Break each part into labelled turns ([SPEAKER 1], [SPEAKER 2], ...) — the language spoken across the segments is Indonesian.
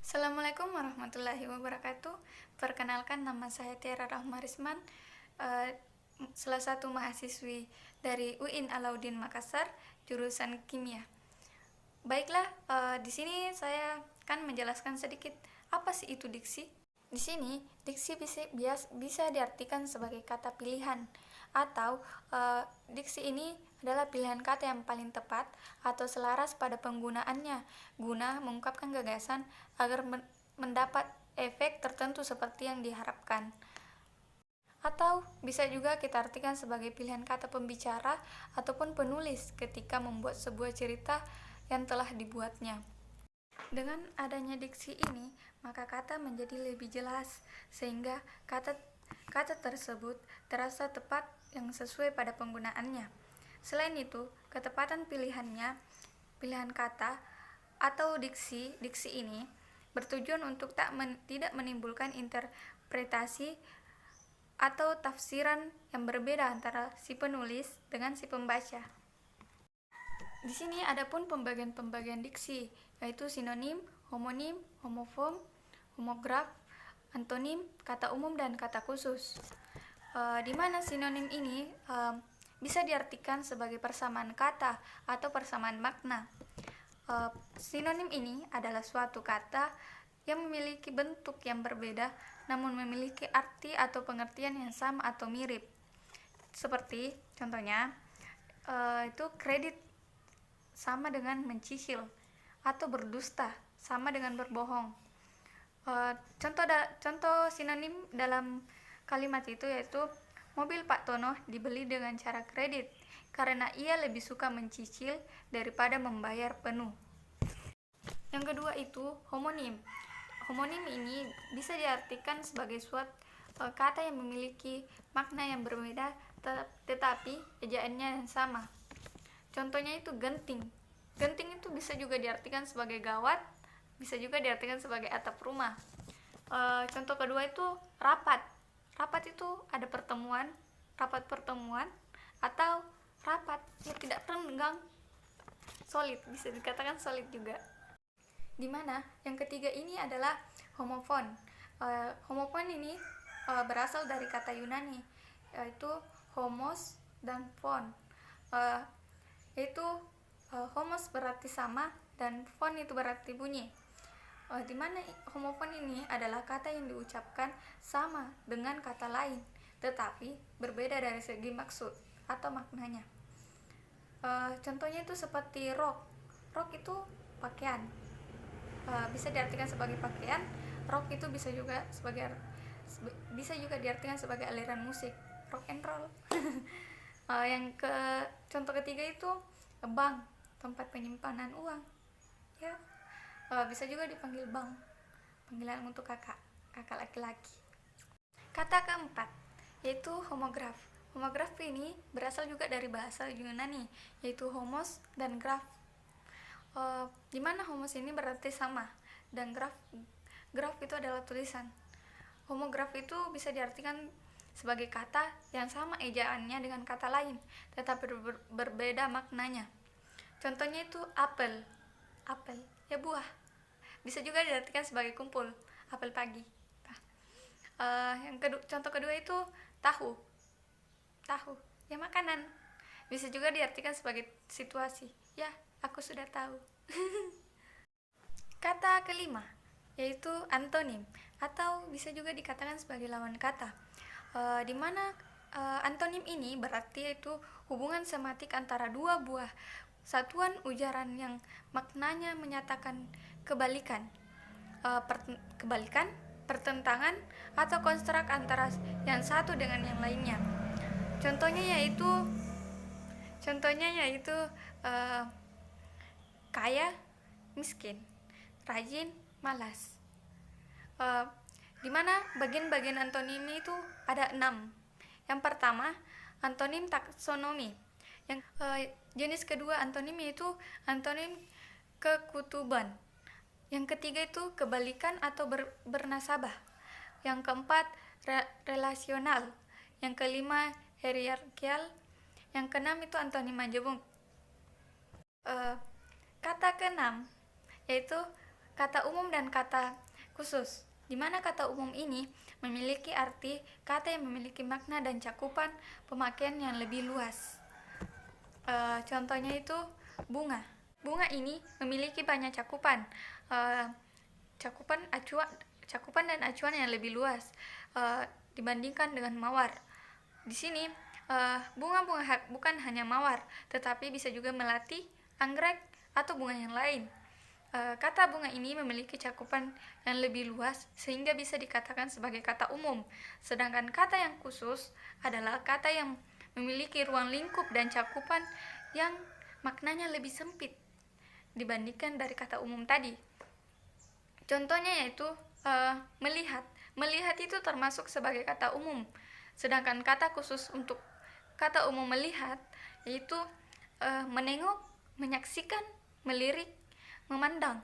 [SPEAKER 1] Assalamualaikum warahmatullahi wabarakatuh. Perkenalkan, nama saya Tiara Rahmarisman, eh, salah satu mahasiswi dari UIN Alauddin Makassar, jurusan Kimia. Baiklah, di sini saya akan menjelaskan sedikit apa sih itu diksi. Di sini, diksi bisa diartikan sebagai kata pilihan atau diksi ini adalah pilihan kata yang paling tepat atau selaras pada penggunaannya guna mengungkapkan gagasan agar mendapat efek tertentu seperti yang diharapkan. Atau bisa juga kita artikan sebagai pilihan kata pembicara ataupun penulis ketika membuat sebuah cerita yang telah dibuatnya. Dengan adanya diksi ini, maka kata menjadi lebih jelas sehingga kata tersebut terasa tepat yang sesuai pada penggunaannya. Selain itu, ketepatan pilihan kata atau diksi ini bertujuan untuk tidak menimbulkan interpretasi atau tafsiran yang berbeda antara si penulis dengan si pembaca. Di sini ada pun pembagian diksi, yaitu sinonim, homonim, homofom, homograf, antonim, kata umum, dan kata khusus. Di mana sinonim ini bisa diartikan sebagai persamaan kata atau persamaan makna. Sinonim ini adalah suatu kata yang memiliki bentuk yang berbeda namun memiliki arti atau pengertian yang sama atau mirip. Seperti contohnya, itu kredit sama dengan mencicil, atau berdusta sama dengan berbohong. Contoh sinonim dalam kalimat itu yaitu mobil Pak Tono dibeli dengan cara kredit karena ia lebih suka mencicil daripada membayar penuh. Yang kedua itu homonim. Homonim ini bisa diartikan sebagai suatu kata yang memiliki makna yang berbeda tetapi ejaannya yang sama. Contohnya itu genting. Genting itu bisa juga diartikan sebagai gawat, bisa juga diartikan sebagai atap rumah. Contoh kedua itu rapat. Rapat itu ada rapat pertemuan, atau rapat yang tidak renggang, solid, bisa dikatakan solid juga. Dimana yang ketiga ini adalah homofon. Homofon ini berasal dari kata Yunani, yaitu homos dan fon. Yaitu homos berarti sama dan fon itu berarti bunyi. Dimana homofon ini adalah kata yang diucapkan sama dengan kata lain tetapi berbeda dari segi maksud atau maknanya. Contohnya itu seperti rok. Rok itu pakaian, bisa diartikan sebagai pakaian. Rock itu bisa juga diartikan sebagai aliran musik, rock and roll. Contoh ketiga itu bank, tempat penyimpanan uang. Ya, bisa juga dipanggil bank, panggilan untuk kakak laki-laki. Kata keempat yaitu homograf. Homograf ini berasal juga dari bahasa Yunani, yaitu homos dan graf. Di mana homos ini berarti sama dan graf itu adalah tulisan. Homograf itu bisa diartikan sebagai kata yang sama ejaannya dengan kata lain tetapi berbeda maknanya. Contohnya itu apel ya buah, bisa juga diartikan sebagai kumpul, apel pagi. Contoh kedua itu tahu ya makanan, bisa juga diartikan sebagai situasi, ya aku sudah tahu. Kata kelima yaitu antonim, atau bisa juga dikatakan sebagai lawan kata, di mana antonim ini berarti itu hubungan sematik antara dua buah satuan ujaran yang maknanya menyatakan kebalikan, pertentangan, atau konstrak antara yang satu dengan yang lainnya. Contohnya yaitu kaya, miskin, rajin, malas. Di mana bagian-bagian antonim itu ada 6. Yang pertama, antonim taksonomi. Yang jenis kedua antonim yaitu antonim kekutuban. Yang ketiga itu kebalikan atau bernasabah. Yang keempat relasional. Yang kelima hierarkial. Yang keenam itu antonim majemuk. Kata keenam yaitu Kata umum dan kata khusus, di mana kata umum ini memiliki arti kata yang memiliki makna dan cakupan pemakaian yang lebih luas. Contohnya itu bunga. Bunga ini memiliki banyak cakupan, cakupan dan acuan yang lebih luas dibandingkan dengan mawar. Di sini bunga-bunga bukan hanya mawar, tetapi bisa juga melati, anggrek, atau bunga yang lain. Kata bunga ini memiliki cakupan yang lebih luas sehingga bisa dikatakan sebagai kata umum, sedangkan kata yang khusus adalah kata yang memiliki ruang lingkup dan cakupan yang maknanya lebih sempit dibandingkan dari kata umum tadi. Contohnya yaitu melihat. Melihat itu termasuk sebagai kata umum, sedangkan kata khusus untuk kata umum melihat yaitu menengok, menyaksikan, melirik, memandang,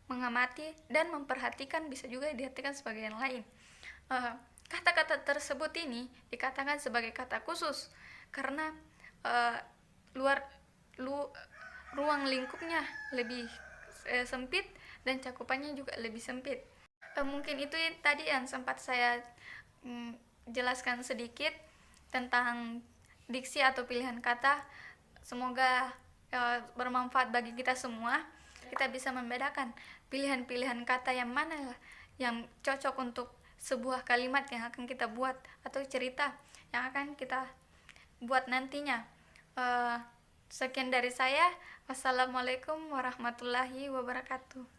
[SPEAKER 1] mengamati, dan memperhatikan bisa juga diartikan sebagai yang lain. Kata-kata tersebut ini dikatakan sebagai kata khusus karena ruang lingkupnya lebih sempit dan cakupannya juga lebih sempit. Mungkin itu tadi yang sempat saya jelaskan sedikit tentang diksi atau pilihan kata. Semoga bermanfaat bagi kita semua. Kita bisa membedakan pilihan-pilihan kata yang mana yang cocok untuk sebuah kalimat yang akan kita buat atau cerita yang akan kita buat nantinya. Sekian dari saya. Wassalamualaikum warahmatullahi wabarakatuh.